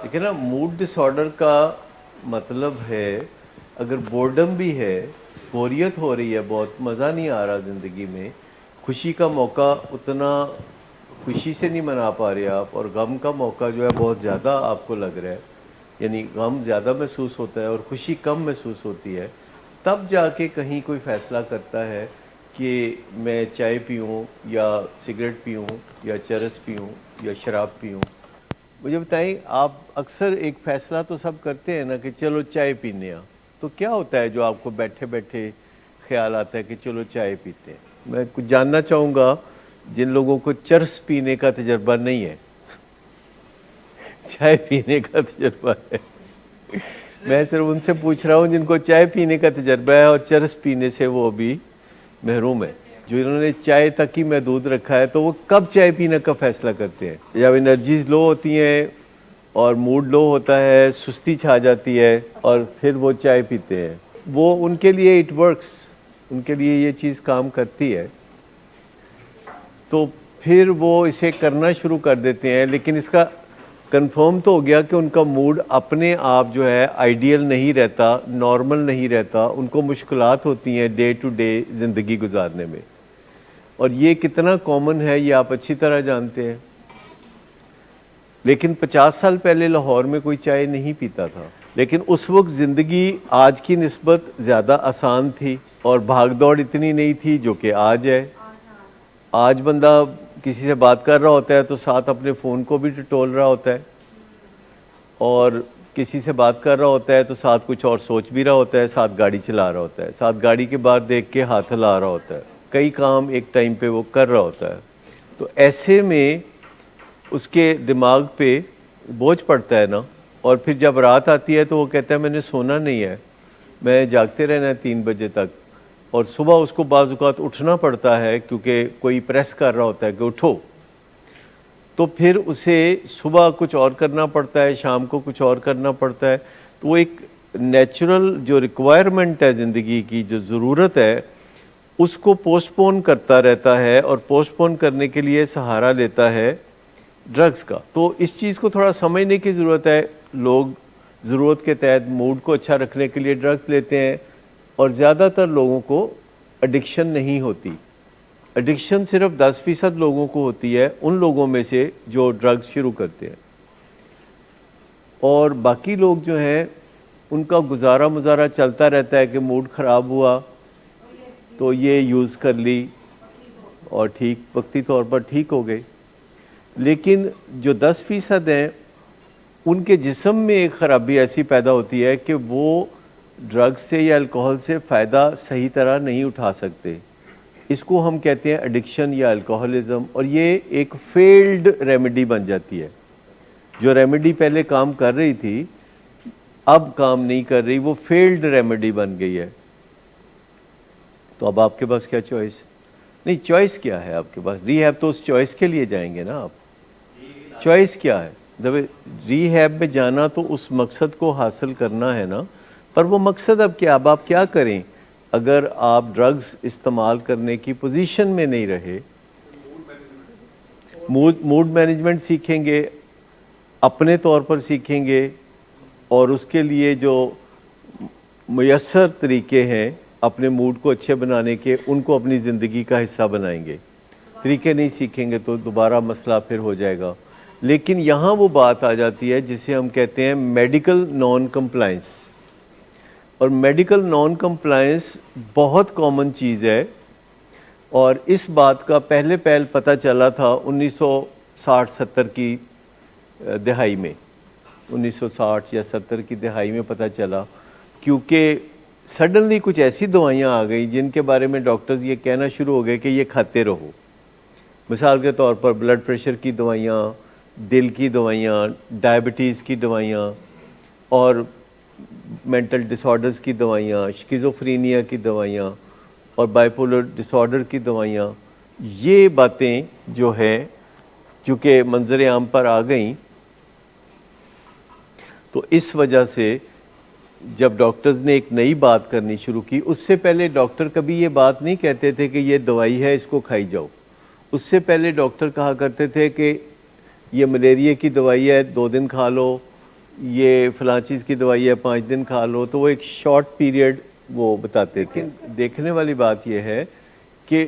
لیکن نا موڈ ڈس آرڈر کا مطلب ہے اگر بورڈم بھی ہے، بوریت ہو رہی ہے، بہت مزہ نہیں آ رہا زندگی میں، خوشی کا موقع اتنا خوشی سے نہیں منا پا رہے آپ، اور غم کا موقع جو ہے بہت زیادہ آپ کو لگ رہا ہے، یعنی غم زیادہ محسوس ہوتا ہے اور خوشی کم محسوس ہوتی ہے، تب جا کے کہیں کوئی فیصلہ کرتا ہے کہ میں چائے پیوں یا سگریٹ پیوں یا چرس پیوں یا شراب پیوں۔ مجھے بتائیں، آپ اکثر ایک فیصلہ تو سب کرتے ہیں نا کہ چلو چائے پینے ہیں، تو کیا ہوتا ہے جو آپ کو بیٹھے بیٹھے خیال آتا ہے کہ چلو چائے پیتے ہیں؟ میں کچھ جاننا چاہوں گا جن لوگوں کو چرس پینے کا تجربہ نہیں ہے، چائے پینے کا تجربہ ہے۔ میں صرف ان سے پوچھ رہا ہوں جن کو چائے پینے کا تجربہ ہے اور چرس پینے سے وہ بھی محروم ہے۔ جو انہوں نے چائے تک ہی محدود رکھا ہے، تو وہ کب چائے پینے کا فیصلہ کرتے ہیں؟ جب انرجیز لو ہوتی ہیں اور موڈ لو ہوتا ہے، سستی چھا جاتی ہے، اور پھر وہ چائے پیتے ہیں۔ وہ ان کے لیے اٹ ورکس، ان کے لیے یہ چیز کام کرتی ہے، تو پھر وہ اسے کرنا شروع کر دیتے ہیں۔ لیکن اس کا کنفرم تو ہو گیا کہ ان کا موڈ اپنے آپ جو ہے آئیڈیل نہیں رہتا، نارمل نہیں رہتا، ان کو مشکلات ہوتی ہیں ڈے ٹو ڈے زندگی گزارنے میں، اور یہ کتنا کامن ہے یہ آپ اچھی طرح جانتے ہیں۔ لیکن 50 سال پہلے لاہور میں کوئی چائے نہیں پیتا تھا، لیکن اس وقت زندگی آج کی نسبت زیادہ آسان تھی اور بھاگ دوڑ اتنی نہیں تھی جو کہ آج ہے۔ آج بندہ کسی سے بات کر رہا ہوتا ہے تو ساتھ اپنے فون کو بھی ٹٹول رہا ہوتا ہے، اور کسی سے بات کر رہا ہوتا ہے تو ساتھ کچھ اور سوچ بھی رہا ہوتا ہے، ساتھ گاڑی چلا رہا ہوتا ہے، ساتھ گاڑی کے باہر دیکھ کے ہاتھ ہلا رہا ہوتا ہے، کئی کام ایک ٹائم پہ وہ کر رہا ہوتا ہے۔ تو ایسے میں اس کے دماغ پہ بوجھ پڑتا ہے نا، اور پھر جب رات آتی ہے تو وہ کہتا ہے میں نے سونا نہیں ہے، میں جاگتے رہنا ہے 3 بجے تک، اور صبح اس کو بعض اوقات اٹھنا پڑتا ہے کیونکہ کوئی پریس کر رہا ہوتا ہے کہ اٹھو، تو پھر اسے صبح کچھ اور کرنا پڑتا ہے، شام کو کچھ اور کرنا پڑتا ہے۔ تو وہ ایک نیچرل جو ریکوائرمنٹ ہے زندگی کی، جو ضرورت ہے، اس کو پوسٹ پون کرتا رہتا ہے، اور پوسٹ پون کرنے کے لیے سہارا لیتا ہے ڈرگز کا۔ تو اس چیز کو تھوڑا سمجھنے کی ضرورت ہے۔ لوگ ضرورت کے تحت موڈ کو اچھا رکھنے کے لیے ڈرگز لیتے ہیں، اور زیادہ تر لوگوں کو ایڈکشن نہیں ہوتی۔ ایڈکشن صرف 10% لوگوں کو ہوتی ہے، ان لوگوں میں سے جو ڈرگز شروع کرتے ہیں، اور باقی لوگ جو ہیں ان کا گزارا مزارا چلتا رہتا ہے کہ موڈ خراب ہوا تو یہ یوز کر لی اور ٹھیک، وقتی طور پر ٹھیک ہو گئے۔ لیکن جو 10% ہیں، ان کے جسم میں ایک خرابی ایسی پیدا ہوتی ہے کہ وہ ڈرگ سے یا الکوہل سے فائدہ صحیح طرح نہیں اٹھا سکتے۔ اس کو ہم کہتے ہیں ایڈکشن یا الکوہلزم، اور یہ ایک فیلڈ ریمیڈی بن جاتی ہے۔ جو ریمیڈی پہلے کام کر رہی تھی اب کام نہیں کر رہی، وہ فیلڈ ریمیڈی بن گئی ہے۔ تو اب آپ کے پاس کیا چوائس؟ نہیں، چوائس کیا ہے آپ کے پاس؟ ری ہیب تو اس چوائس کے لیے جائیں گے نا آپ۔ چوائس کیا ہے؟ جب ری ہیب میں جانا تو اس مقصد کو حاصل کرنا ہے نا، پر وہ مقصد اب کیا؟ اب آپ کیا کریں اگر آپ ڈرگز استعمال کرنے کی پوزیشن میں نہیں رہے؟ موڈ مینجمنٹ سیکھیں گے، اپنے طور پر سیکھیں گے، اور اس کے لیے جو میسر طریقے ہیں اپنے موڈ کو اچھے بنانے کے، ان کو اپنی زندگی کا حصہ بنائیں گے۔ طریقے نہیں سیکھیں گے تو دوبارہ مسئلہ پھر ہو جائے گا۔ لیکن یہاں وہ بات آ جاتی ہے جسے ہم کہتے ہیں میڈیکل نان کمپلائنس، اور میڈیکل نان کمپلائنس بہت کامن چیز ہے، اور اس بات کا پہلے پتہ چلا تھا 1960-70 کی دہائی میں، 1960 یا 70 کی دہائی میں پتہ چلا، کیونکہ سڈنلی کچھ ایسی دوائیاں آ گئیں جن کے بارے میں ڈاکٹرز یہ کہنا شروع ہو گئے کہ یہ کھاتے رہو۔ مثال کے طور پر بلڈ پریشر کی دوائیاں، دل کی دوائیاں، ڈائبٹیز کی دوائیاں، اور مینٹل ڈس آرڈرز کی دوائیاں، شکیزوفرینیا کی دوائیاں، اور بائیپولر ڈس آرڈر کی دوائیاں، یہ باتیں جو ہیں چونکہ منظر عام پر آ گئیں، تو اس وجہ سے جب ڈاکٹرز نے ایک نئی بات کرنی شروع کی، اس سے پہلے ڈاکٹر کبھی یہ بات نہیں کہتے تھے کہ یہ دوائی ہے اس کو کھائی جاؤ۔ اس سے پہلے ڈاکٹر کہا کرتے تھے کہ یہ ملیریا کی دوائی ہے، 2 دن کھا لو، یہ فلاں چیز کی دوائی ہے 5 دن کھا لو، تو وہ ایک شارٹ پیریڈ وہ بتاتے تھے. دیکھنے والی بات یہ ہے کہ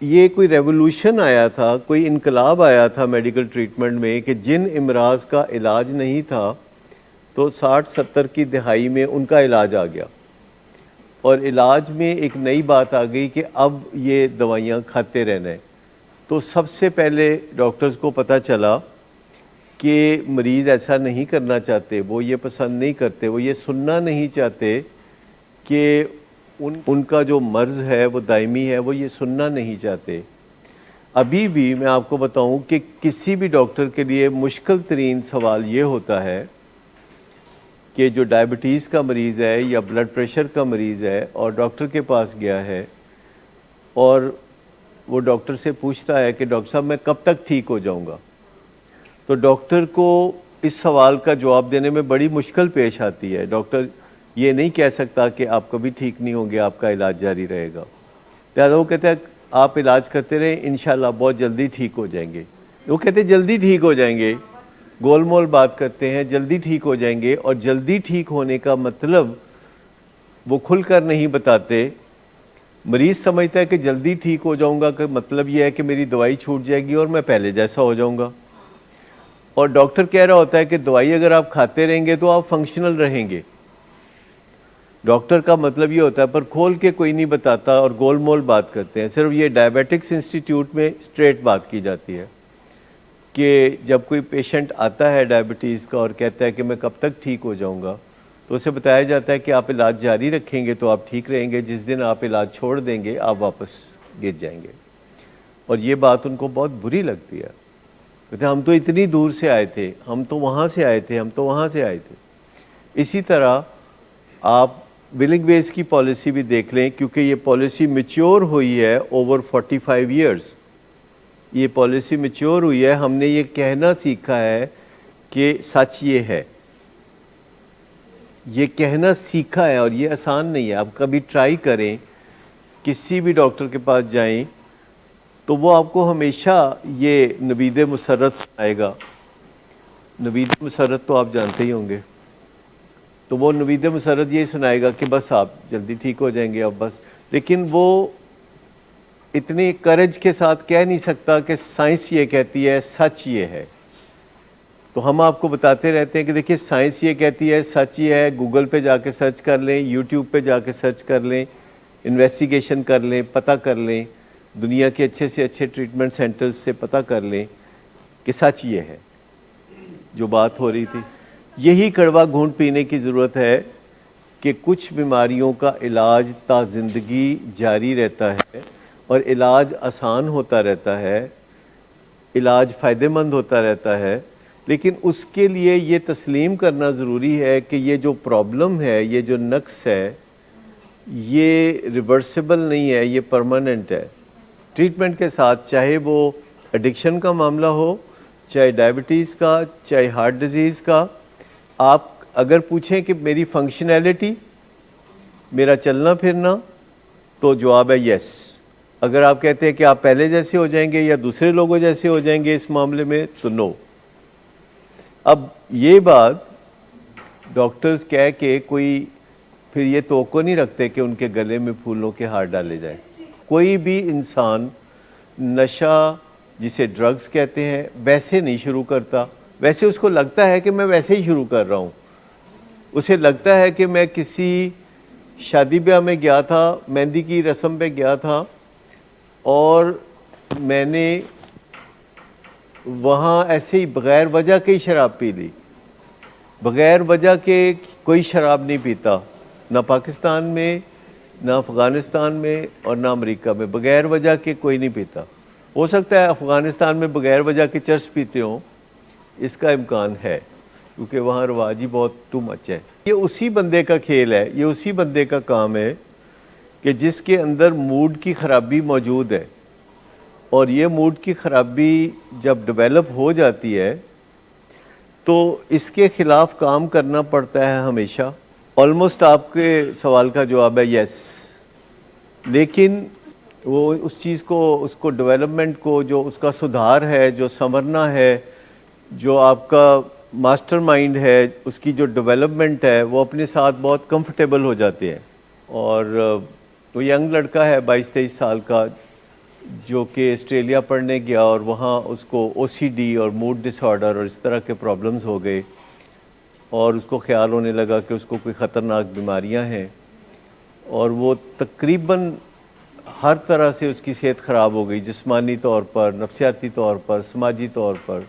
یہ کوئی ریولوشن آیا تھا، کوئی انقلاب آیا تھا میڈیکل ٹریٹمنٹ میں کہ جن امراض کا علاج نہیں تھا تو 60-70 کی دہائی میں ان کا علاج آ گیا، اور علاج میں ایک نئی بات آ گئی کہ اب یہ دوائیاں کھاتے رہنا ہے. تو سب سے پہلے ڈاکٹرز کو پتہ چلا کہ مریض ایسا نہیں کرنا چاہتے، وہ یہ پسند نہیں کرتے، وہ یہ سننا نہیں چاہتے کہ ان کا جو مرض ہے وہ دائمی ہے، وہ یہ سننا نہیں چاہتے. ابھی بھی میں آپ کو بتاؤں کہ کسی بھی ڈاکٹر کے لیے مشکل ترین سوال یہ ہوتا ہے کہ جو ڈائبٹیز کا مریض ہے یا بلڈ پریشر کا مریض ہے اور ڈاکٹر کے پاس گیا ہے اور وہ ڈاکٹر سے پوچھتا ہے کہ ڈاکٹر صاحب میں کب تک ٹھیک ہو جاؤں گا، تو ڈاکٹر کو اس سوال کا جواب دینے میں بڑی مشکل پیش آتی ہے. ڈاکٹر یہ نہیں کہہ سکتا کہ آپ کبھی ٹھیک نہیں ہوں گے، آپ کا علاج جاری رہے گا. لہٰذا وہ کہتے ہیں آپ علاج کرتے رہیں، انشاءاللہ بہت جلدی ٹھیک ہو جائیں گے. وہ کہتے ہیں جلدی ٹھیک ہو جائیں گے، گول مول بات کرتے ہیں، جلدی ٹھیک ہو جائیں گے. اور جلدی ٹھیک ہونے کا مطلب وہ کھل کر نہیں بتاتے. مریض سمجھتا ہے کہ جلدی ٹھیک ہو جاؤں گا کہ مطلب یہ ہے کہ میری دوائی چھوٹ جائے گی اور میں پہلے جیسا ہو جاؤں گا. اور ڈاکٹر کہہ رہا ہوتا ہے کہ دوائی اگر آپ کھاتے رہیں گے تو آپ فنکشنل رہیں گے. ڈاکٹر کا مطلب یہ ہوتا ہے، پر کھول کے کوئی نہیں بتاتا اور گول مول بات کرتے ہیں. صرف یہ ڈائبیٹکس انسٹیٹیوٹ میں اسٹریٹ بات کی جاتی ہے کہ جب کوئی پیشنٹ آتا ہے ڈائبٹیز کا اور کہتا ہے کہ میں کب تک ٹھیک ہو جاؤں گا، تو اسے بتایا جاتا ہے کہ آپ علاج جاری رکھیں گے تو آپ ٹھیک رہیں گے، جس دن آپ علاج چھوڑ دیں گے آپ واپس گر جائیں گے. اور یہ بات ان کو بہت بری لگتی ہے. کہتے ہیں ہم تو اتنی دور سے آئے تھے، ہم تو وہاں سے آئے تھے، ہم تو وہاں سے آئے تھے. اسی طرح آپ ولنگ بیس کی پالیسی بھی دیکھ لیں، کیونکہ یہ پالیسی میچور ہوئی ہے اوور 45 ایئرز. یہ پالیسی میچور ہوئی ہے، ہم نے یہ کہنا سیکھا ہے کہ سچ یہ ہے، یہ کہنا سیکھا ہے. اور یہ آسان نہیں ہے. آپ کبھی ٹرائی کریں، کسی بھی ڈاکٹر کے پاس جائیں تو وہ آپ کو ہمیشہ یہ نوید مسرت سنائے گا. نوید مسرت تو آپ جانتے ہی ہوں گے. تو وہ نوید مسرت یہ سنائے گا کہ بس آپ جلدی ٹھیک ہو جائیں گے اب بس. لیکن وہ اتنی کرج کے ساتھ کہہ نہیں سکتا کہ سائنس یہ کہتی ہے، سچ یہ ہے. تو ہم آپ کو بتاتے رہتے ہیں کہ دیکھیے سائنس یہ کہتی ہے، سچ یہ ہے. گوگل پہ جا کے سرچ کر لیں، یوٹیوب پہ جا کے سرچ کر لیں، انویسٹیگیشن کر لیں، پتہ کر لیں، دنیا کے اچھے سے اچھے ٹریٹمنٹ سینٹرز سے پتہ کر لیں کہ سچ یہ ہے جو بات ہو رہی تھی. یہی کڑوا گھونٹ پینے کی ضرورت ہے کہ کچھ بیماریوں کا علاج تا زندگی جاری رہتا ہے اور علاج آسان ہوتا رہتا ہے، علاج فائدہ مند ہوتا رہتا ہے. لیکن اس کے لیے یہ تسلیم کرنا ضروری ہے کہ یہ جو پرابلم ہے، یہ جو نقص ہے، یہ ریورسیبل نہیں ہے، یہ پرماننٹ ہے. ٹریٹمنٹ کے ساتھ، چاہے وہ ایڈکشن کا معاملہ ہو، چاہے ڈائبٹیز کا، چاہے ہارٹ ڈیزیز کا. آپ اگر پوچھیں کہ میری فنکشنالٹی، میرا چلنا پھرنا، تو جواب ہے یس. اگر آپ کہتے ہیں کہ آپ پہلے جیسے ہو جائیں گے یا دوسرے لوگوں جیسے ہو جائیں گے اس معاملے میں، تو نو. اب یہ بات ڈاکٹرز کہہ کے کوئی پھر یہ توقع نہیں رکھتے کہ ان کے گلے میں پھولوں کے ہار ڈالے جائیں. کوئی بھی انسان نشہ، جسے ڈرگز کہتے ہیں، ویسے نہیں شروع کرتا. ویسے اس کو لگتا ہے کہ میں ویسے ہی شروع کر رہا ہوں. اسے لگتا ہے کہ میں کسی شادی بیاہ میں گیا تھا، مہندی کی رسم پہ گیا تھا اور میں نے وہاں ایسے ہی بغیر وجہ کے ہی شراب پی لی. بغیر وجہ کے کوئی شراب نہیں پیتا، نہ پاکستان میں، نہ افغانستان میں اور نہ امریکہ میں. بغیر وجہ کے کوئی نہیں پیتا. ہو سکتا ہے افغانستان میں بغیر وجہ کے چرس پیتے ہوں، اس کا امکان ہے کیونکہ وہاں رواج ہی بہت ٹو مچ ہے. یہ اسی بندے کا کھیل ہے، یہ اسی بندے کا کام ہے کہ جس کے اندر موڈ کی خرابی موجود ہے. اور یہ موڈ کی خرابی جب ڈیولپ ہو جاتی ہے تو اس کے خلاف کام کرنا پڑتا ہے ہمیشہ. آلموسٹ آپ کے سوال کا جواب ہے یس. لیکن وہ اس چیز کو، اس کو ڈیولپمنٹ کو، جو اس کا سدھار ہے، جو سنورنا ہے، جو آپ کا ماسٹر مائنڈ ہے اس کی جو ڈیولپمنٹ ہے وہ اپنے ساتھ بہت کمفرٹیبل ہو جاتے ہیں. اور وہ ینگ لڑکا ہے 22-23 سال کا جو کہ آسٹریلیا پڑھنے گیا اور وہاں اس کو او سی ڈی اور موڈ ڈس آرڈر اور اس طرح کے پرابلمز ہو گئے اور اس کو خیال ہونے لگا کہ اس کو کوئی خطرناک بیماریاں ہیں اور وہ تقریباً ہر طرح سے اس کی صحت خراب ہو گئی، جسمانی طور پر، نفسیاتی طور پر، سماجی طور پر.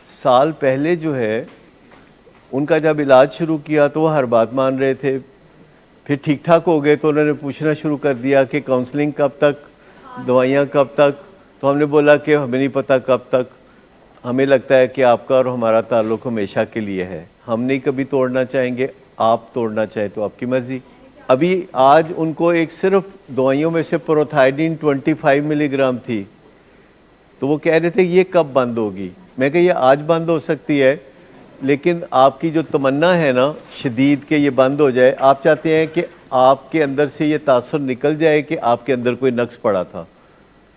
سال پہلے جو ہے ان کا جب علاج شروع کیا تو وہ ہر بات مان رہے تھے، پھر ٹھیک ٹھاک ہو گئے تو انہوں نے پوچھنا شروع کر دیا کہ کاؤنسلنگ کب تک، دوائیاں کب تک. تو ہم نے بولا کہ ہمیں نہیں پتہ کب تک، ہمیں لگتا ہے کہ آپ کا اور ہمارا تعلق ہمیشہ کے لیے ہے، ہم نہیں کبھی توڑنا چاہیں گے، آپ توڑنا چاہیں تو آپ کی مرضی. ابھی آج ان کو ایک صرف دوائیوں میں سے پروتھائیڈین 25 ملی گرام تھی تو وہ کہہ رہے تھے یہ کب بند ہوگی. میں کہ یہ آج بند ہو سکتی ہے لیکن آپ کی جو تمنا ہے نا شدید کہ یہ بند ہو جائے، آپ چاہتے ہیں کہ آپ کے اندر سے یہ تاثر نکل جائے کہ آپ کے اندر کوئی نقص پڑا تھا.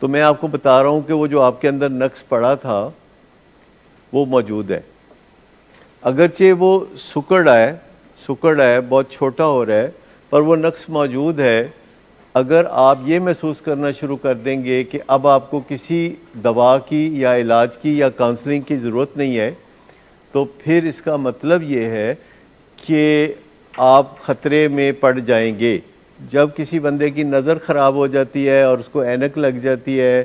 تو میں آپ کو بتا رہا ہوں کہ وہ جو آپ کے اندر نقص پڑا تھا وہ موجود ہے، اگرچہ وہ سکڑ ہے بہت چھوٹا ہو رہا ہے پر وہ نقص موجود ہے. اگر آپ یہ محسوس کرنا شروع کر دیں گے کہ اب آپ کو کسی دوا کی یا علاج کی یا کاؤنسلنگ کی ضرورت نہیں ہے تو پھر اس کا مطلب یہ ہے کہ آپ خطرے میں پڑ جائیں گے. جب کسی بندے کی نظر خراب ہو جاتی ہے اور اس کو اینک لگ جاتی ہے،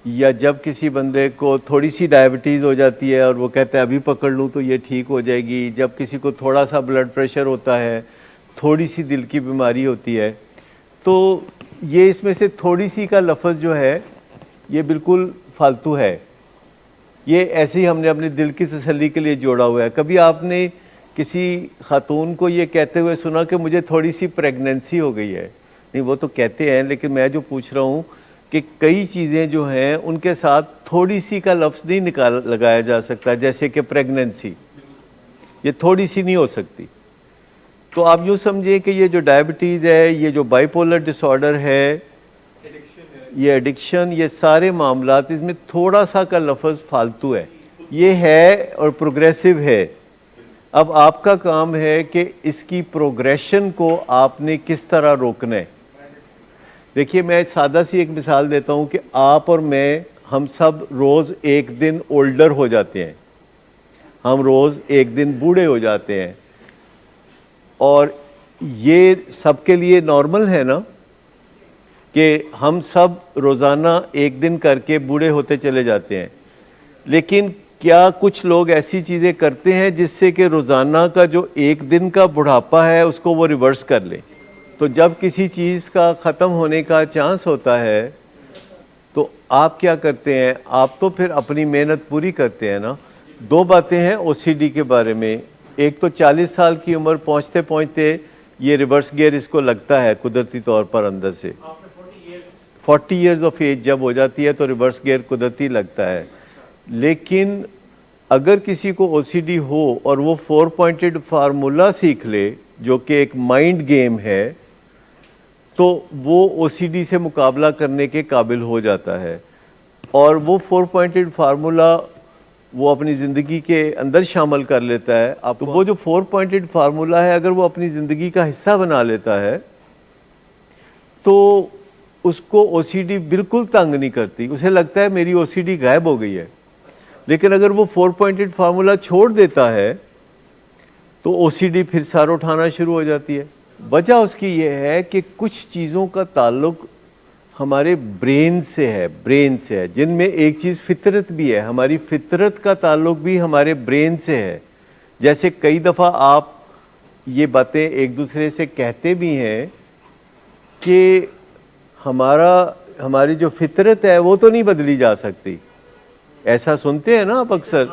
یا جب کسی بندے کو تھوڑی سی ڈائبٹیز ہو جاتی ہے اور وہ کہتا ہے ابھی پکڑ لوں تو یہ ٹھیک ہو جائے گی، جب کسی کو تھوڑا سا بلڈ پریشر ہوتا ہے، تھوڑی سی دل کی بیماری ہوتی ہے، تو یہ اس میں سے تھوڑی سی کا لفظ جو ہے یہ بالکل فالتو ہے. یہ ایسے ہی ہم نے اپنے دل کی تسلی کے لیے جوڑا ہوا ہے. کبھی آپ نے کسی خاتون کو یہ کہتے ہوئے سنا کہ مجھے تھوڑی سی پریگننسی ہو گئی ہے؟ نہیں، وہ تو کہتے ہیں، لیکن میں جو پوچھ رہا ہوں کہ کئی چیزیں جو ہیں ان کے ساتھ تھوڑی سی کا لفظ نہیں لگایا جا سکتا، جیسے کہ پریگننسی، یہ تھوڑی سی نہیں ہو سکتی. تو آپ یوں سمجھیں کہ یہ جو ڈائبٹیز ہے، یہ جو بائی پولر ڈس آرڈر ہے، یہ ایڈکشن، یہ سارے معاملات، اس میں تھوڑا سا کا لفظ فالتو ہے. یہ ہے اور پروگریسو ہے. اب آپ کا کام ہے کہ اس کی پروگریشن کو آپ نے کس طرح روکنا ہے. دیکھیے میں سادہ سی ایک مثال دیتا ہوں کہ آپ اور میں، ہم سب روز ایک دن اولڈر ہو جاتے ہیں، ہم روز ایک دن بوڑھے ہو جاتے ہیں، اور یہ سب کے لیے نارمل ہے نا کہ ہم سب روزانہ ایک دن کر کے بوڑھے ہوتے چلے جاتے ہیں. لیکن کیا کچھ لوگ ایسی چیزیں کرتے ہیں جس سے کہ روزانہ کا جو ایک دن کا بڑھاپا ہے اس کو وہ ریورس کر لیں؟ تو جب کسی چیز کا ختم ہونے کا چانس ہوتا ہے تو آپ کیا کرتے ہیں؟ آپ تو پھر اپنی محنت پوری کرتے ہیں نا. دو باتیں ہیں او سی ڈی کے بارے میں. ایک تو 40 سال کی عمر پہنچتے پہنچتے یہ ریورس گیئر اس کو لگتا ہے قدرتی طور پر اندر سے. 40 ایئرز آف ایج جب ہو جاتی ہے تو ریورس گیئر قدرتی لگتا ہے. لیکن اگر کسی کو او سی ڈی ہو اور وہ 4 پوائنٹڈ فارمولا سیکھ لے جو کہ ایک مائنڈ گیم ہے تو وہ او سی ڈی سے مقابلہ کرنے کے قابل ہو جاتا ہے. اور وہ 4 پوائنٹڈ فارمولا وہ اپنی زندگی کے اندر شامل کر لیتا ہے. اب وہ جو 4 پوائنٹڈ فارمولا ہے اگر وہ اپنی زندگی کا حصہ بنا لیتا ہے تو اس کو او سی ڈی بالکل تنگ نہیں کرتی. اسے لگتا ہے میری او سی ڈی غائب ہو گئی ہے. لیکن اگر وہ 4 پوائنٹڈ فارمولا چھوڑ دیتا ہے تو او سی ڈی پھر سر اٹھانا شروع ہو جاتی ہے. وجہ اس کی یہ ہے کہ کچھ چیزوں کا تعلق ہمارے برین سے ہے، جن میں ایک چیز فطرت بھی ہے. ہماری فطرت کا تعلق بھی ہمارے برین سے ہے. جیسے کئی دفعہ آپ یہ باتیں ایک دوسرے سے کہتے بھی ہیں کہ ہماری جو فطرت ہے وہ تو نہیں بدلی جا سکتی. ایسا سنتے ہیں نا آپ اکثر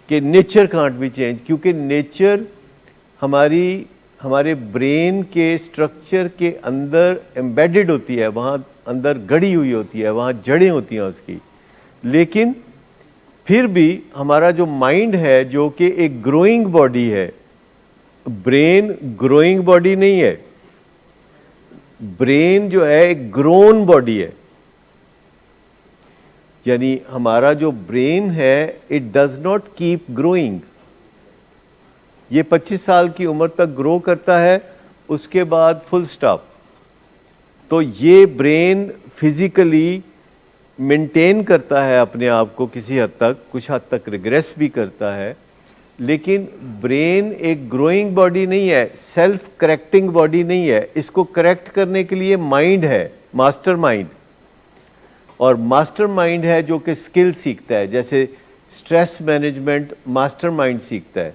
کہ نیچر کانٹ بی چینج، کیونکہ نیچر ہمارے برین کے سٹرکچر کے اندر ایمبیڈڈ ہوتی ہے، وہاں اندر گڑی ہوئی ہوتی ہے، وہاں جڑیں ہوتی ہیں اس کی. لیکن پھر بھی ہمارا جو مائنڈ ہے جو کہ ایک گروئنگ باڈی ہے، برین گروئنگ باڈی نہیں ہے، برین جو ہے ایک گرون باڈی ہے. یعنی ہمارا جو برین ہے it does not keep growing. یہ 25 سال کی عمر تک گرو کرتا ہے، اس کے بعد فل سٹاپ. تو یہ برین فزیکلی مینٹین کرتا ہے اپنے آپ کو کسی حد تک، کچھ حد تک ریگریس بھی کرتا ہے، لیکن برین ایک گروئنگ باڈی نہیں ہے، سیلف کریکٹنگ باڈی نہیں ہے. اس کو کریکٹ کرنے کے لیے مائنڈ ہے، ماسٹر مائنڈ. اور ماسٹر مائنڈ ہے جو کہ سکل سیکھتا ہے، جیسے سٹریس مینجمنٹ ماسٹر مائنڈ سیکھتا ہے،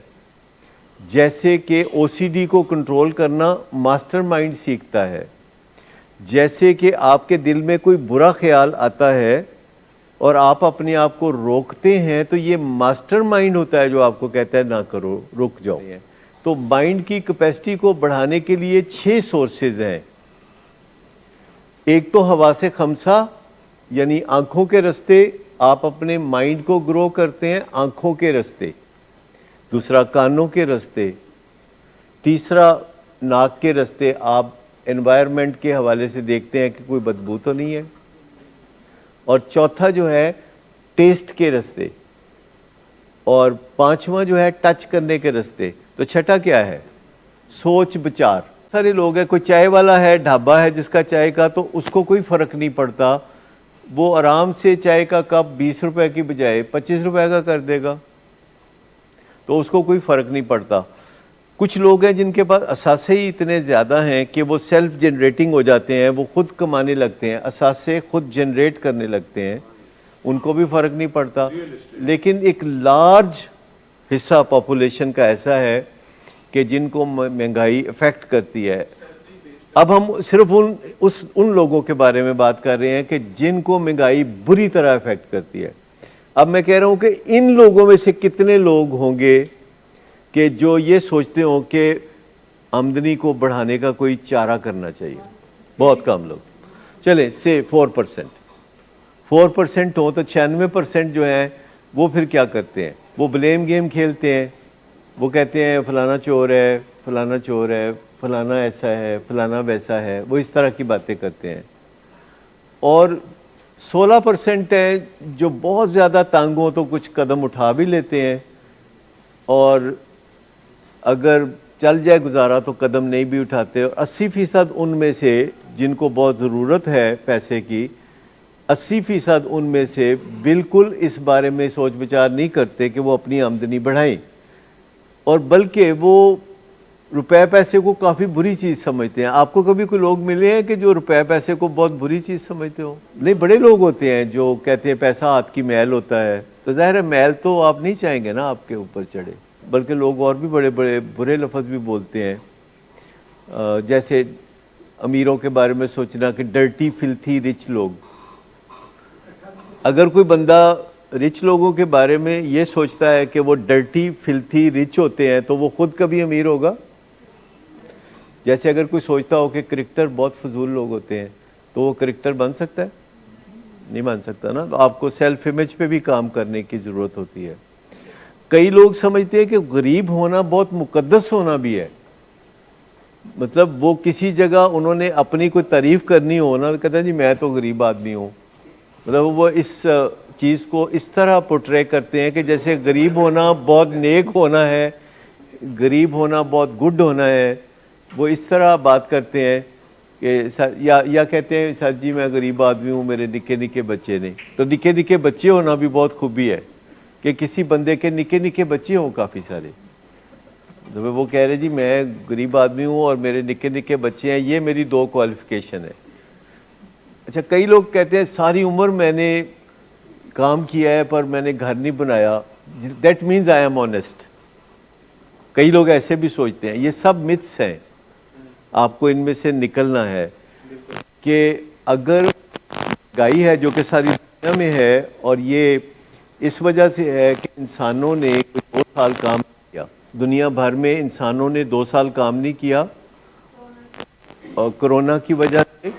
جیسے کہ او سی ڈی کو کنٹرول کرنا ماسٹر مائنڈ سیکھتا ہے، جیسے کہ آپ کے دل میں کوئی برا خیال آتا ہے اور آپ اپنے آپ کو روکتے ہیں تو یہ ماسٹر مائنڈ ہوتا ہے جو آپ کو کہتا ہے نہ کرو، رک جاؤ. تو مائنڈ کی کیپیسٹی کو بڑھانے کے لیے 6 سورسز ہیں. ایک تو حواس خمسہ، یعنی آنکھوں کے رستے آپ اپنے مائنڈ کو گرو کرتے ہیں، آنکھوں کے رستے. دوسرا کانوں کے رستے. تیسرا ناک کے رستے، آپ انوائرمنٹ کے حوالے سے دیکھتے ہیں کہ کوئی بدبو تو نہیں ہے. اور چوتھا جو ہے ٹیسٹ کے رستے. اور پانچواں جو ہے ٹچ کرنے کے رستے. تو چھٹا کیا ہے؟ سوچ بچار. سارے لوگ ہیں، کوئی چائے والا ہے، ڈھابا ہے جس کا چائے کا، تو اس کو کوئی فرق نہیں پڑتا، وہ آرام سے چائے کا کپ 20 روپے کی بجائے 25 روپے کا کر دے گا، تو اس کو کوئی فرق نہیں پڑتا. کچھ لوگ ہیں جن کے پاس اثاثے ہی اتنے زیادہ ہیں کہ وہ سیلف جنریٹنگ ہو جاتے ہیں، وہ خود کمانے لگتے ہیں، اثاثے خود جنریٹ کرنے لگتے ہیں، ان کو بھی فرق نہیں پڑتا. لیکن ایک لارج حصہ پاپولیشن کا ایسا ہے کہ جن کو مہنگائی افیکٹ کرتی ہے. اب ہم صرف ان لوگوں کے بارے میں بات کر رہے ہیں کہ جن کو مہنگائی بری طرح افیکٹ کرتی ہے. اب میں کہہ رہا ہوں کہ ان لوگوں میں سے کتنے لوگ ہوں گے کہ جو یہ سوچتے ہوں کہ آمدنی کو بڑھانے کا کوئی چارہ کرنا چاہیے؟ بہت کم لوگ. چلیں سے 4%. 4% ہوں تو 96% جو ہیں وہ پھر کیا کرتے ہیں؟ وہ بلیم گیم کھیلتے ہیں، وہ کہتے ہیں فلانا چور ہے، فلانا چور ہے، فلانا ایسا ہے، فلانا ویسا ہے، وہ اس طرح کی باتیں کرتے ہیں. اور 16% ہیں جو بہت زیادہ تنگ ہوں تو کچھ قدم اٹھا بھی لیتے ہیں، اور اگر چل جائے گزارا تو قدم نہیں بھی اٹھاتے. اور 80% ان میں سے جن کو بہت ضرورت ہے پیسے کی، 80% ان میں سے بالکل اس بارے میں سوچ بچار نہیں کرتے کہ وہ اپنی آمدنی بڑھائیں، اور بلکہ وہ روپے پیسے کو کافی بری چیز سمجھتے ہیں. آپ کو کبھی کوئی لوگ ملے ہیں کہ جو روپے پیسے کو بہت بری چیز سمجھتے ہو؟ نہیں، بڑے لوگ ہوتے ہیں جو کہتے ہیں پیسہ ہاتھ کی میل ہوتا ہے. تو ظاہر ہے میل تو آپ نہیں چاہیں گے نا آپ کے اوپر چڑھے، بلکہ لوگ اور بھی بڑے بڑے برے لفظ بھی بولتے ہیں. جیسے امیروں کے بارے میں سوچنا کہ ڈرٹی فلتھی رچ لوگ. اگر کوئی بندہ رچ لوگوں کے بارے میں یہ سوچتا ہے کہ وہ ڈرٹی فلتھی رچ ہوتے ہیں تو وہ خود کبھی امیر ہوگا؟ جیسے اگر کوئی سوچتا ہو کہ کرکٹر بہت فضول لوگ ہوتے ہیں تو وہ کرکٹر بن سکتا ہے؟ نہیں بن سکتا نا. تو آپ کو سیلف امیج پہ بھی کام کرنے کی ضرورت ہوتی ہے. کئی لوگ سمجھتے ہیں کہ غریب ہونا بہت مقدس ہونا بھی ہے. مطلب وہ کسی جگہ انہوں نے اپنی کوئی تعریف کرنی ہو نا، کہتے ہیں جی میں تو غریب آدمی ہوں. مطلب وہ اس چیز کو اس طرح پورٹرے کرتے ہیں کہ جیسے غریب ہونا بہت نیک ہونا ہے، غریب ہونا بہت گڈ ہونا ہے. وہ اس طرح بات کرتے ہیں کہ یا کہتے ہیں سر جی میں غریب آدمی ہوں، میرے نکے نکے بچے نہیں. تو نکے نکے بچے ہونا بھی بہت خوبی ہے کہ کسی بندے کے نکے نکے بچے ہوں کافی سارے. تو وہ کہہ رہے جی میں غریب آدمی ہوں اور میرے نکے نکے بچے ہیں، یہ میری 2 کوالیفیکیشن ہے. اچھا، کئی لوگ کہتے ہیں ساری عمر میں نے کام کیا ہے پر میں نے گھر نہیں بنایا، that means I am honest. کئی لوگ ایسے بھی سوچتے ہیں. یہ سب متس ہیں، آپ کو ان میں سے نکلنا ہے کہ اگر مہنگائی ہے جو کہ ساری دنیا میں ہے، اور یہ اس وجہ سے ہے کہ انسانوں نے 2 سال کام نہیں کیا. دنیا بھر میں انسانوں نے 2 سال کام نہیں کیا، اور کرونا کی وجہ سے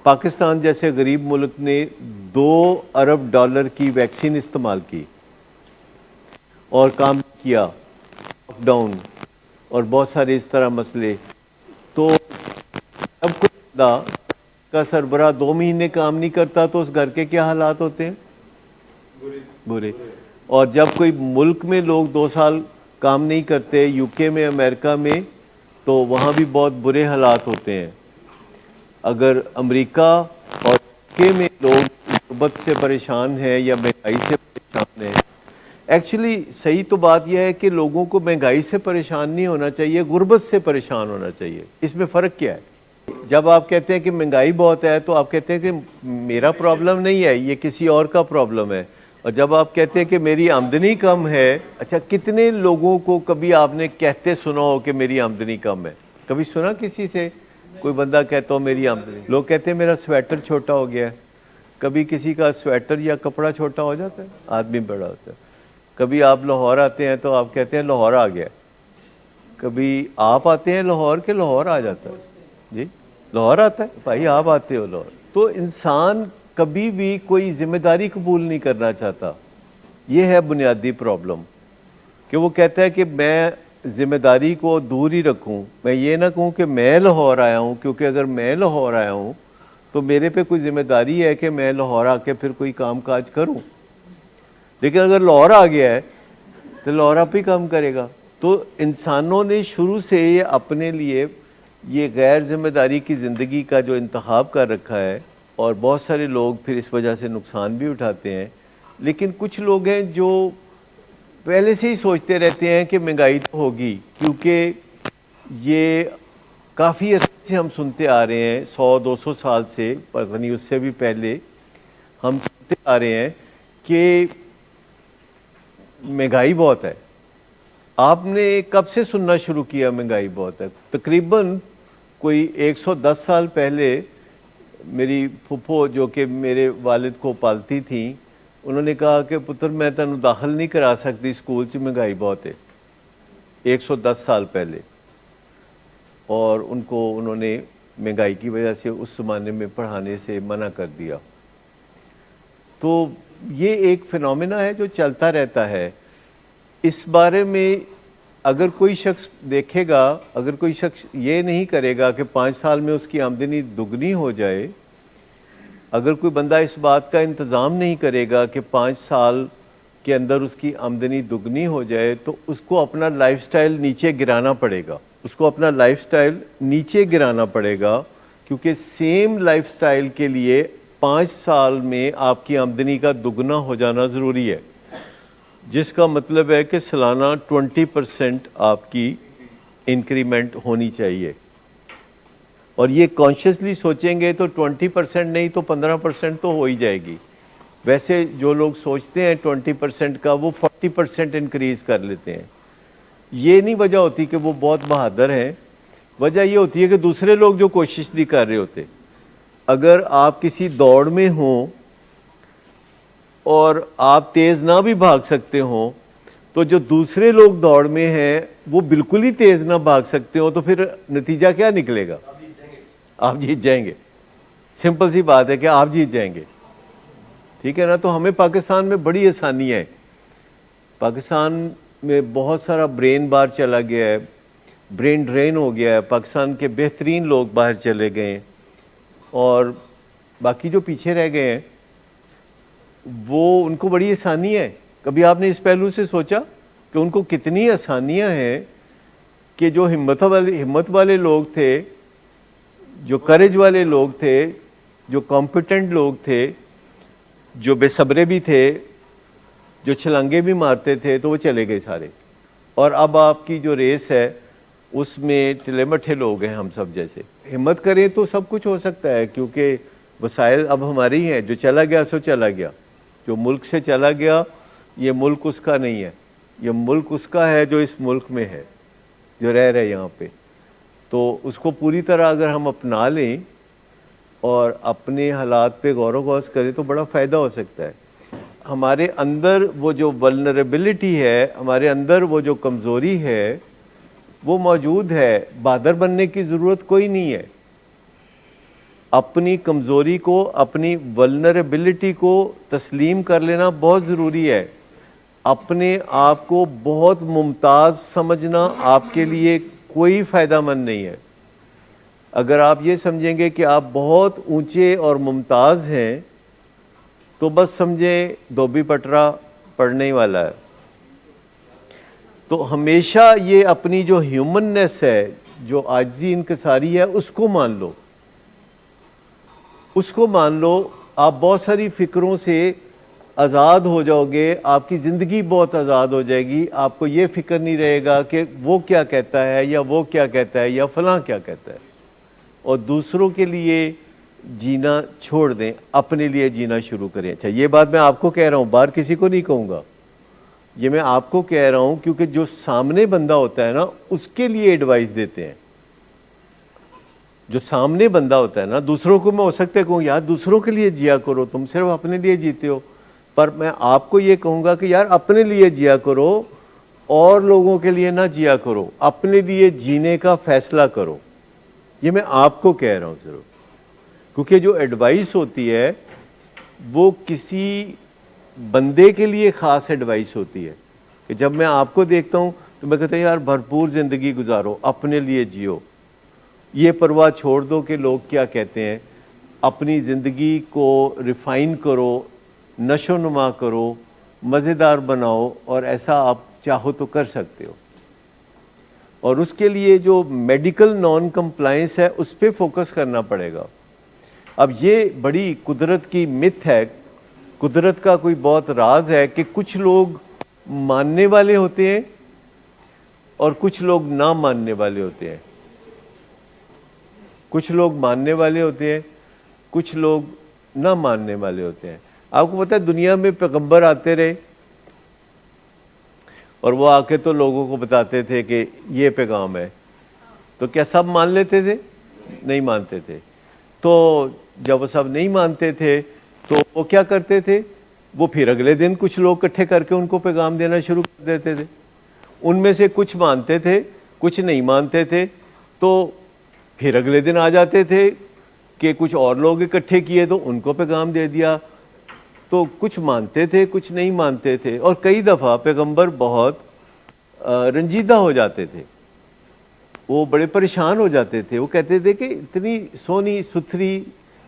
پاکستان جیسے غریب ملک نے $2 ارب کی ویکسین استعمال کی اور کام کیا، لاک ڈاؤن اور بہت سارے اس طرح مسئلے. تو اب کوئی بندہ کا سربراہ 2 مہینے کام نہیں کرتا تو اس گھر کے کیا حالات ہوتے ہیں؟ برے. اور جب کوئی ملک میں لوگ 2 سال کام نہیں کرتے یو کے میں امریکہ میں تو وہاں بھی بہت برے حالات ہوتے ہیں. اگر امریکہ اور یو کے میں لوگ غربت سے پریشان ہیں یا مہنگائی سے پریشان ہیں, ایکچولی صحیح تو بات یہ ہے کہ لوگوں کو مہنگائی سے پریشان نہیں ہونا چاہیے, غربت سے پریشان ہونا چاہیے. اس میں فرق کیا ہے؟ جب آپ کہتے ہیں کہ مہنگائی بہت ہے تو آپ کہتے ہیں کہ میرا پرابلم نہیں ہے, یہ کسی اور کا پرابلم ہے. اور جب آپ کہتے ہیں کہ میری آمدنی کم ہے, اچھا کتنے لوگوں کو کبھی آپ نے کہتے سنا ہو کہ میری آمدنی کم ہے؟ کبھی سنا کسی سے کوئی بندہ کہتا ہو میری آمدنی؟ لوگ کہتے ہیں میرا سویٹر چھوٹا ہو گیا ہے. کبھی کسی کا سویٹر یا کپڑا چھوٹا ہو جاتا ہے؟ آدمی بڑا ہوتا ہے. کبھی آپ لاہور آتے ہیں تو آپ کہتے ہیں لاہور آ گیا. کبھی آپ آتے ہیں لاہور کے لاہور آ جاتا ہے؟ جی لاہور آتا ہے بھائی, آپ آتے ہو لاہور. تو انسان کبھی بھی کوئی ذمہ داری قبول نہیں کرنا چاہتا. یہ ہے بنیادی پرابلم کہ وہ کہتا ہے کہ میں ذمہ داری کو دور ہی رکھوں. میں یہ نہ کہوں کہ میں لاہور آیا ہوں, کیونکہ اگر میں لاہور آیا ہوں تو میرے پہ کوئی ذمہ داری ہے کہ میں لاہور آ کے پھر کوئی کام کاج کروں. لیکن اگر لاہور آ گیا ہے تو لاہور آپ ہی کام کرے گا. تو انسانوں نے شروع سے اپنے لیے یہ غیر ذمہ داری کی زندگی کا جو انتخاب کر رکھا ہے, اور بہت سارے لوگ پھر اس وجہ سے نقصان بھی اٹھاتے ہیں. لیکن کچھ لوگ ہیں جو پہلے سے ہی سوچتے رہتے ہیں کہ مہنگائی تو ہوگی, کیونکہ یہ کافی عرصے سے ہم سنتے آ رہے ہیں, 100-200 سال سے, پتہ نہیں اس سے بھی پہلے ہم سنتے آ رہے ہیں کہ مہنگائی بہت ہے. آپ نے کب سے سننا شروع کیا مہنگائی بہت ہے؟ تقریباً کوئی 110 سال پہلے میری پھپھو جو کہ میرے والد کو پالتی تھیں, انہوں نے کہا کہ پتر میں تینوں داخل نہیں کرا سکتی اسکول سے, مہنگائی بہت ہے. 110 سال پہلے. اور ان کو انہوں نے مہنگائی کی وجہ سے اس زمانے میں پڑھانے سے منع کر دیا. تو یہ ایک فینومینا ہے جو چلتا رہتا ہے. اس بارے میں اگر کوئی شخص دیکھے گا, اگر کوئی شخص یہ نہیں کرے گا کہ 5 سال میں اس کی آمدنی دگنی ہو جائے, اگر کوئی بندہ اس بات کا انتظام نہیں کرے گا کہ 5 سال کے اندر اس کی آمدنی دگنی ہو جائے, تو اس کو اپنا لائف سٹائل نیچے گرانا پڑے گا. اس کو اپنا لائف سٹائل نیچے گرانا پڑے گا, کیونکہ سیم لائف سٹائل کے لیے 5 سال میں آپ کی آمدنی کا دگنا ہو جانا ضروری ہے, جس کا مطلب ہے کہ سالانہ 20% آپ کی انکریمنٹ ہونی چاہیے. اور یہ کانشیسلی سوچیں گے تو 20% نہیں تو 15% تو ہو ہی جائے گی. ویسے جو لوگ سوچتے ہیں 20% کا, وہ 40% انکریز کر لیتے ہیں. یہ نہیں وجہ ہوتی کہ وہ بہت بہادر ہیں, وجہ یہ ہوتی ہے کہ دوسرے لوگ جو کوشش نہیں کر رہے ہوتے. اگر آپ کسی دوڑ میں ہوں اور آپ تیز نہ بھی بھاگ سکتے ہوں, تو جو دوسرے لوگ دوڑ میں ہیں وہ بالکل ہی تیز نہ بھاگ سکتے ہوں, تو پھر نتیجہ کیا نکلے گا؟ آپ جیت جائیں گے. سمپل سی بات ہے کہ آپ جیت جائیں گے. ٹھیک ہے نا. تو ہمیں پاکستان میں بڑی آسانیاں ہیں. پاکستان میں بہت سارا برین باہر چلا گیا ہے, برین ڈرین ہو گیا ہے. پاکستان کے بہترین لوگ باہر چلے گئے ہیں, اور باقی جو پیچھے رہ گئے ہیں وہ ان کو بڑی آسانی ہے. کبھی آپ نے اس پہلو سے سوچا کہ ان کو کتنی آسانیاں ہیں کہ جو ہمت والے لوگ تھے, جو کریج والے لوگ تھے, جو کمپیٹنٹ لوگ تھے, جو بے صبرے بھی تھے, جو چھلانگے بھی مارتے تھے, تو وہ چلے گئے سارے. اور اب آپ کی جو ریس ہے اس میں ٹلے مٹھے لوگ ہیں ہم سب جیسے. ہمت کریں تو سب کچھ ہو سکتا ہے, کیونکہ وسائل اب ہماری ہی ہیں. جو چلا گیا سو چلا گیا. جو ملک سے چلا گیا یہ ملک اس کا نہیں ہے, یہ ملک اس کا ہے جو اس ملک میں ہے, جو رہ رہے یہاں پہ. تو اس کو پوری طرح اگر ہم اپنا لیں اور اپنے حالات پہ غور و خوض کریں تو بڑا فائدہ ہو سکتا ہے. ہمارے اندر وہ جو ولنریبلٹی ہے, ہمارے اندر وہ جو کمزوری ہے وہ موجود ہے. بہادر بننے کی ضرورت کوئی نہیں ہے. اپنی کمزوری کو, اپنی ولنریبلٹی کو تسلیم کر لینا بہت ضروری ہے. اپنے آپ کو بہت ممتاز سمجھنا آپ کے لیے کوئی فائدہ مند نہیں ہے. اگر آپ یہ سمجھیں گے کہ آپ بہت اونچے اور ممتاز ہیں تو بس سمجھیں دھوبی پٹرا پڑنے ہی والا ہے. تو ہمیشہ یہ اپنی جو ہیومننس ہے، جو عاجزی انکساری ہے، اس کو مان لو، اس کو مان لو. آپ بہت ساری فکروں سے آزاد ہو جاؤ گے، آپ کی زندگی بہت آزاد ہو جائے گی. آپ کو یہ فکر نہیں رہے گا کہ وہ کیا کہتا ہے یا وہ کیا کہتا ہے یا فلاں کیا کہتا ہے. اور دوسروں کے لیے جینا چھوڑ دیں، اپنے لیے جینا شروع کریں. اچھا، یہ بات میں آپ کو کہہ رہا ہوں، باہر کسی کو نہیں کہوں گا. یہ میں آپ کو کہہ رہا ہوں کیونکہ جو سامنے بندہ ہوتا ہے نا، اس کے لیے ایڈوائس دیتے ہیں. جو سامنے بندہ ہوتا ہے نا، دوسروں کو میں ہو سکتا ہے کہوں یار دوسروں کے لیے جیا کرو، تم صرف اپنے لیے جیتے ہو. پر میں آپ کو یہ کہوں گا کہ یار اپنے لیے جیا کرو اور لوگوں کے لیے نہ جیا کرو، اپنے لیے جینے کا فیصلہ کرو. یہ میں آپ کو کہہ رہا ہوں صرف، کیونکہ جو ایڈوائس ہوتی ہے وہ کسی بندے کے لیے خاص ایڈوائس ہوتی ہے. کہ جب میں آپ کو دیکھتا ہوں تو میں کہتا ہوں یار بھرپور زندگی گزارو، اپنے لیے جیو، یہ پرواہ چھوڑ دو کہ لوگ کیا کہتے ہیں. اپنی زندگی کو ریفائن کرو، نشو نما کرو، مزیدار بناؤ، اور ایسا آپ چاہو تو کر سکتے ہو. اور اس کے لیے جو میڈیکل نان کمپلائنس ہے اس پہ فوکس کرنا پڑے گا. اب یہ بڑی قدرت کی مت ہے، قدرت کا کوئی بہت راز ہے کہ کچھ لوگ ماننے والے ہوتے ہیں اور کچھ لوگ نہ ماننے والے ہوتے ہیں. کچھ لوگ ماننے والے ہوتے ہیں، کچھ لوگ نہ ماننے والے ہوتے ہیں. آپ کو پتہ ہے دنیا میں پیغمبر آتے رہے اور وہ آ کے تو لوگوں کو بتاتے تھے کہ یہ پیغام ہے، تو کیا سب مان لیتے تھے؟ نہیں مانتے تھے. تو جب وہ سب نہیں مانتے تھے تو وہ کیا کرتے تھے؟ وہ پھر اگلے دن کچھ لوگ اکٹھے کر کے ان کو پیغام دینا شروع کر دیتے تھے. ان میں سے کچھ مانتے تھے، کچھ نہیں مانتے تھے. تو پھر اگلے دن آ جاتے تھے کہ کچھ اور لوگ اکٹھے کیے تو ان کو پیغام دے دیا. تو کچھ مانتے تھے، کچھ نہیں مانتے تھے. اور کئی دفعہ پیغمبر بہت رنجیدہ ہو جاتے تھے، وہ بڑے پریشان ہو جاتے تھے. وہ کہتے تھے کہ اتنی سونی ستھری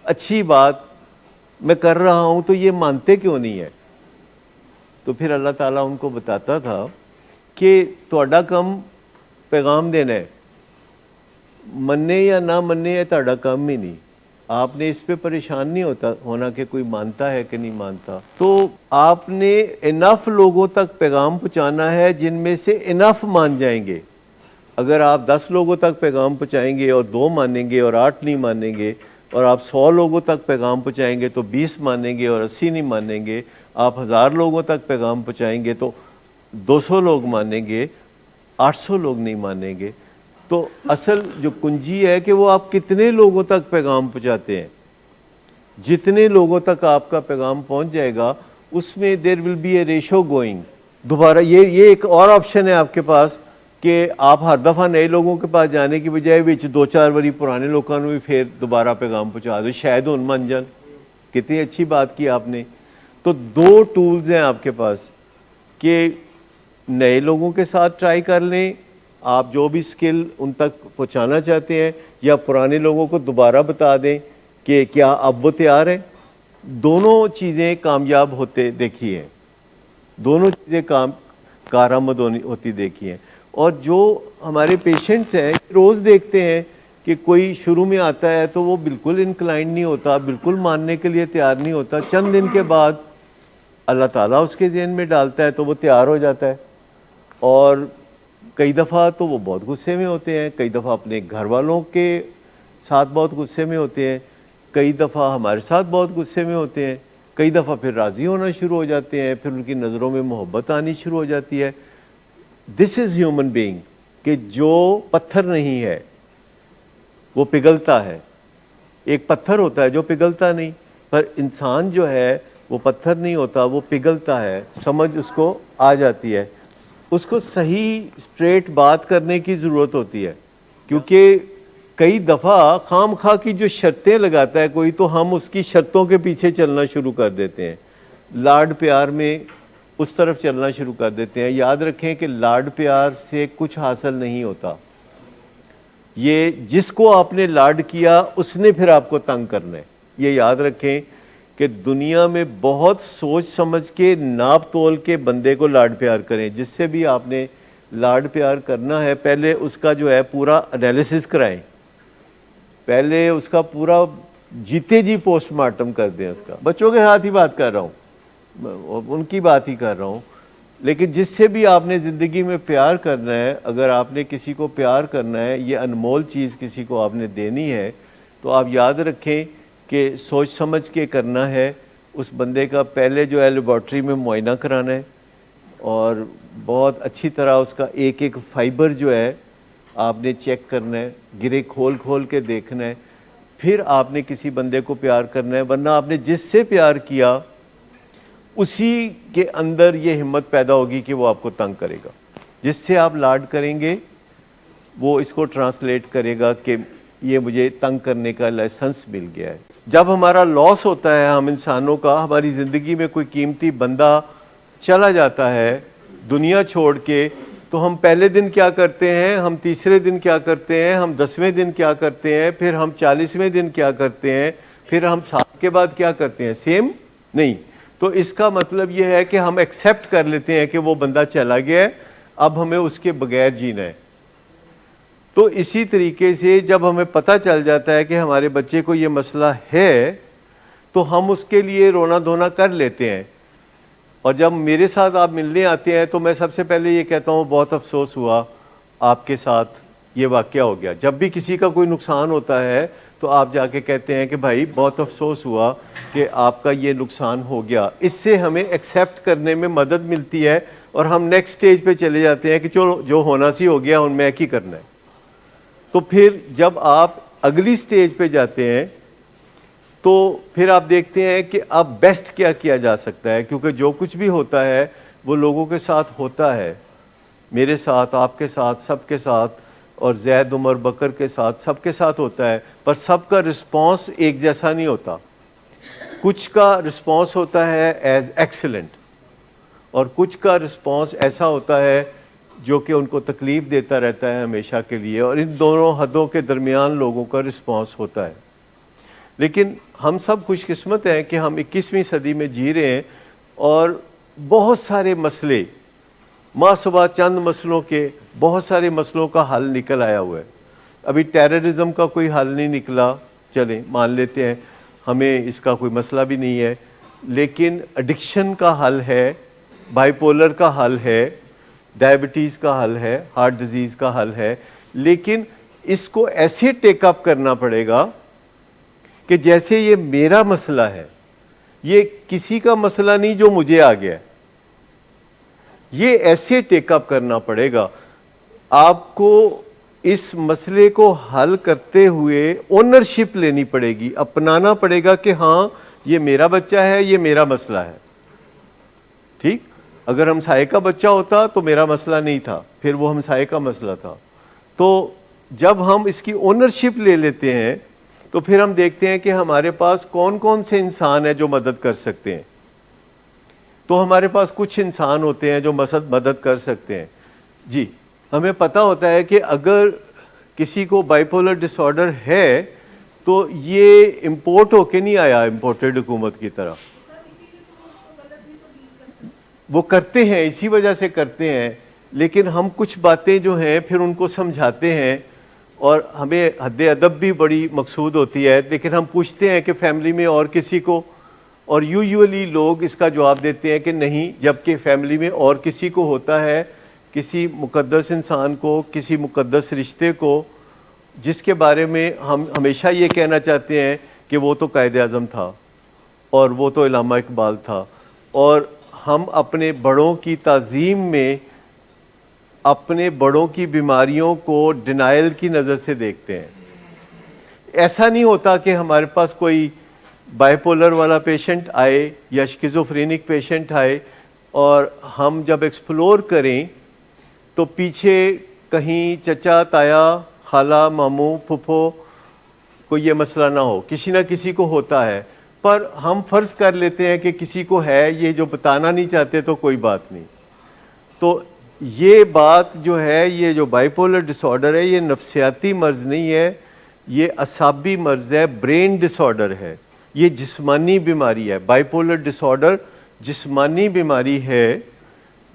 اچھی بات میں کر رہا ہوں تو یہ مانتے کیوں نہیں ہے؟ تو پھر اللہ تعالیٰ ان کو بتاتا تھا کہ تہاڈا کم پیغام دینا ہے، مننے یا نہ مننے یہ تہاڈا کام ہی نہیں. آپ نے اس پہ پریشان نہیں ہونا کہ کوئی مانتا ہے کہ نہیں مانتا. تو آپ نے انف لوگوں تک پیغام پہنچانا ہے جن میں سے انف مان جائیں گے. اگر آپ 10 لوگوں تک پیغام پہنچائیں گے اور 2 مانیں گے اور 8 نہیں مانیں گے، اور آپ 100 لوگوں تک پیغام پہنچائیں گے تو 20 مانیں گے اور 80 نہیں مانیں گے، آپ 1000 لوگوں تک پیغام پہنچائیں گے تو 200 لوگ مانیں گے، 800 لوگ نہیں مانیں گے. تو اصل جو کنجی ہے کہ وہ آپ کتنے لوگوں تک پیغام پہنچاتے ہیں. جتنے لوگوں تک آپ کا پیغام پہنچ جائے گا اس میں there will be a ratio going. دوبارہ یہ ایک اور آپشن ہے آپ کے پاس کہ آپ ہر دفعہ نئے لوگوں کے پاس جانے کی بجائے 2-4 واری پرانے لوگوں نے بھی پھر دوبارہ پیغام پہنچا دو، شاید ان من جان. کتنی اچھی بات کی آپ نے. تو 2 ٹولز ہیں آپ کے پاس کہ نئے لوگوں کے ساتھ ٹرائی کر لیں، آپ جو بھی سکل ان تک پہنچانا چاہتے ہیں، یا پرانے لوگوں کو دوبارہ بتا دیں کہ کیا اب وہ تیار ہیں. دونوں چیزیں کامیاب ہوتے دیکھی ہیں، دونوں چیزیں کارآمد ہوتی دیکھی ہیں. اور جو ہمارے پیشنٹس ہیں روز دیکھتے ہیں کہ کوئی شروع میں آتا ہے تو وہ بالکل انکلائنڈ نہیں ہوتا، بالکل ماننے کے لیے تیار نہیں ہوتا. چند دن کے بعد اللہ تعالیٰ اس کے ذہن میں ڈالتا ہے تو وہ تیار ہو جاتا ہے. اور کئی دفعہ تو وہ بہت غصے میں ہوتے ہیں، کئی دفعہ اپنے گھر والوں کے ساتھ بہت غصے میں ہوتے ہیں، کئی دفعہ ہمارے ساتھ بہت غصے میں ہوتے ہیں، کئی دفعہ پھر راضی ہونا شروع ہو جاتے ہیں، پھر ان کی نظروں میں محبت آنی شروع ہو جاتی ہے. دس از ہیومن بینگ کہ جو پتھر نہیں ہے وہ پگھلتا ہے. ایک پتھر ہوتا ہے جو پگھلتا نہیں، پر انسان جو ہے وہ پتھر نہیں ہوتا، وہ پگھلتا ہے. سمجھ اس کو آ جاتی ہے. اس کو صحیح اسٹریٹ بات کرنے کی ضرورت ہوتی ہے، کیونکہ کئی دفعہ خام خواہ کی جو شرطیں لگاتا ہے کوئی تو ہم اس کی شرطوں کے پیچھے چلنا شروع کر دیتے ہیں، لاڈ پیار میں اس طرف چلنا شروع کر دیتے ہیں. یاد رکھیں کہ لاڈ پیار سے کچھ حاصل نہیں ہوتا. یہ جس کو آپ نے لاڈ کیا اس نے پھر آپ کو تنگ کرنا ہے. یہ یاد رکھیں کہ دنیا میں بہت سوچ سمجھ کے ناپ تول کے بندے کو لاڈ پیار کریں. جس سے بھی آپ نے لاڈ پیار کرنا ہے پہلے اس کا جو ہے پورا انالیسس کرائیں, پہلے اس کا پورا جیتے جی پوسٹ مارٹم کر دیں اس کا. بچوں کے ساتھ ہی بات کر رہا ہوں, ان کی بات ہی کر رہا ہوں. لیکن جس سے بھی آپ نے زندگی میں پیار کرنا ہے, اگر آپ نے کسی کو پیار کرنا ہے, یہ انمول چیز کسی کو آپ نے دینی ہے, تو آپ یاد رکھیں کہ سوچ سمجھ کے کرنا ہے. اس بندے کا پہلے جو ہے لیبارٹری میں معائنہ کرانا ہے, اور بہت اچھی طرح اس کا ایک ایک فائبر جو ہے آپ نے چیک کرنا ہے, گرے کھول کھول کے دیکھنا ہے, پھر آپ نے کسی بندے کو پیار کرنا ہے. ورنہ آپ نے جس سے پیار کیا اسی کے اندر یہ ہمت پیدا ہوگی کہ وہ آپ کو تنگ کرے گا. جس سے آپ لاڈ کریں گے وہ اس کو ٹرانسلیٹ کرے گا کہ یہ مجھے تنگ کرنے کا لائسنس مل گیا ہے. جب ہمارا لاس ہوتا ہے ہم انسانوں کا, ہماری زندگی میں کوئی قیمتی بندہ چلا جاتا ہے دنیا چھوڑ کے, تو ہم پہلے دن کیا کرتے ہیں, ہم تیسرے دن کیا کرتے ہیں, ہم 10ویں دن کیا کرتے ہیں, پھر ہم 40ویں دن کیا کرتے ہیں, پھر ہم سال کے بعد کیا کرتے ہیں؟ سیم نہیں. تو اس کا مطلب یہ ہے کہ ہم ایکسیپٹ کر لیتے ہیں کہ وہ بندہ چلا گیا ہے, اب ہمیں اس کے بغیر جینا ہے. تو اسی طریقے سے جب ہمیں پتہ چل جاتا ہے کہ ہمارے بچے کو یہ مسئلہ ہے تو ہم اس کے لیے رونا دھونا کر لیتے ہیں. اور جب میرے ساتھ آپ ملنے آتے ہیں تو میں سب سے پہلے یہ کہتا ہوں بہت افسوس ہوا آپ کے ساتھ یہ واقعہ ہو گیا. جب بھی کسی کا کوئی نقصان ہوتا ہے تو آپ جا کے کہتے ہیں کہ بھائی بہت افسوس ہوا کہ آپ کا یہ نقصان ہو گیا. اس سے ہمیں ایکسیپٹ کرنے میں مدد ملتی ہے اور ہم نیکسٹ سٹیج پہ چلے جاتے ہیں کہ چلو جو ہونا سی ہو گیا ان میں ایک ہی کرنا ہے. تو پھر جب آپ اگلی سٹیج پہ جاتے ہیں تو پھر آپ دیکھتے ہیں کہ اب بیسٹ کیا کیا جا سکتا ہے, کیونکہ جو کچھ بھی ہوتا ہے وہ لوگوں کے ساتھ ہوتا ہے, میرے ساتھ, آپ کے ساتھ, سب کے ساتھ, اور زید, عمر, بکر کے ساتھ, سب کے ساتھ ہوتا ہے. پر سب کا رسپانس ایک جیسا نہیں ہوتا. کچھ کا رسپانس ہوتا ہے ایز ایکسلنٹ, اور کچھ کا رسپانس ایسا ہوتا ہے جو کہ ان کو تکلیف دیتا رہتا ہے ہمیشہ کے لیے, اور ان دونوں حدوں کے درمیان لوگوں کا رسپانس ہوتا ہے. لیکن ہم سب خوش قسمت ہیں کہ ہم 21ویں صدی میں جی رہے ہیں, اور بہت سارے مسئلے, ماہ صبح چند مسئلوں کے بہت سارے مسئلوں کا حل نکل آیا ہوا ہے. ابھی ٹیررزم کا کوئی حل نہیں نکلا, چلیں مان لیتے ہیں ہمیں اس کا کوئی مسئلہ بھی نہیں ہے, لیکن ایڈکشن کا حل ہے, بائی پولر کا حل ہے, ڈائبٹیز کا حل ہے, ہارٹ ڈیزیز کا حل ہے. لیکن اس کو ایسے ٹیک اپ کرنا پڑے گا کہ جیسے یہ میرا مسئلہ ہے, یہ کسی کا مسئلہ نہیں جو مجھے آ گیا ہے, یہ ایسے ٹیک اپ کرنا پڑے گا. آپ کو اس مسئلے کو حل کرتے ہوئے اونرشپ لینی پڑے گی, اپنانا پڑے گا کہ ہاں یہ میرا بچہ ہے, یہ میرا مسئلہ ہے. ٹھیک, اگر ہمسائے کا بچہ ہوتا تو میرا مسئلہ نہیں تھا, پھر وہ ہمسائے کا مسئلہ تھا. تو جب ہم اس کی اونرشپ لے لیتے ہیں تو پھر ہم دیکھتے ہیں کہ ہمارے پاس کون کون سے انسان ہیں جو مدد کر سکتے ہیں. تو ہمارے پاس کچھ انسان ہوتے ہیں جو مدد کر سکتے ہیں. جی, ہمیں پتہ ہوتا ہے کہ اگر کسی کو بائی پولر ڈس آرڈر ہے تو یہ امپورٹ ہو کے نہیں آیا امپورٹڈ حکومت کی طرح, وہ کرتے ہیں, اسی وجہ سے کرتے ہیں. لیکن ہم کچھ باتیں جو ہیں پھر ان کو سمجھاتے ہیں, اور ہمیں حد ادب بھی بڑی مقصود ہوتی ہے. لیکن ہم پوچھتے ہیں کہ فیملی میں اور کسی کو, اور یوزولی لوگ اس کا جواب دیتے ہیں کہ نہیں, جبکہ فیملی میں اور کسی کو ہوتا ہے, کسی مقدس انسان کو, کسی مقدس رشتے کو, جس کے بارے میں ہم ہمیشہ یہ کہنا چاہتے ہیں کہ وہ تو قائد اعظم تھا, اور وہ تو علامہ اقبال تھا. اور ہم اپنے بڑوں کی تعظیم میں اپنے بڑوں کی بیماریوں کو ڈینائل کی نظر سے دیکھتے ہیں. ایسا نہیں ہوتا کہ ہمارے پاس کوئی بائی پولر والا پیشنٹ آئے یا شکیزوفرینک پیشنٹ آئے, اور ہم جب ایکسپلور کریں تو پیچھے کہیں چچا, تایا, خالہ, ماموں, پھپھو کو یہ مسئلہ نہ ہو. کسی نہ کسی کو ہوتا ہے, پر ہم فرض کر لیتے ہیں کہ کسی کو ہے, یہ جو بتانا نہیں چاہتے تو کوئی بات نہیں. تو یہ بات جو ہے, یہ جو بائی پولر ڈس آرڈر ہے, یہ نفسیاتی مرض نہیں ہے, یہ اعصابی مرض ہے, برین ڈس آرڈر ہے, یہ جسمانی بیماری ہے. بائی پولر ڈس آرڈر جسمانی بیماری ہے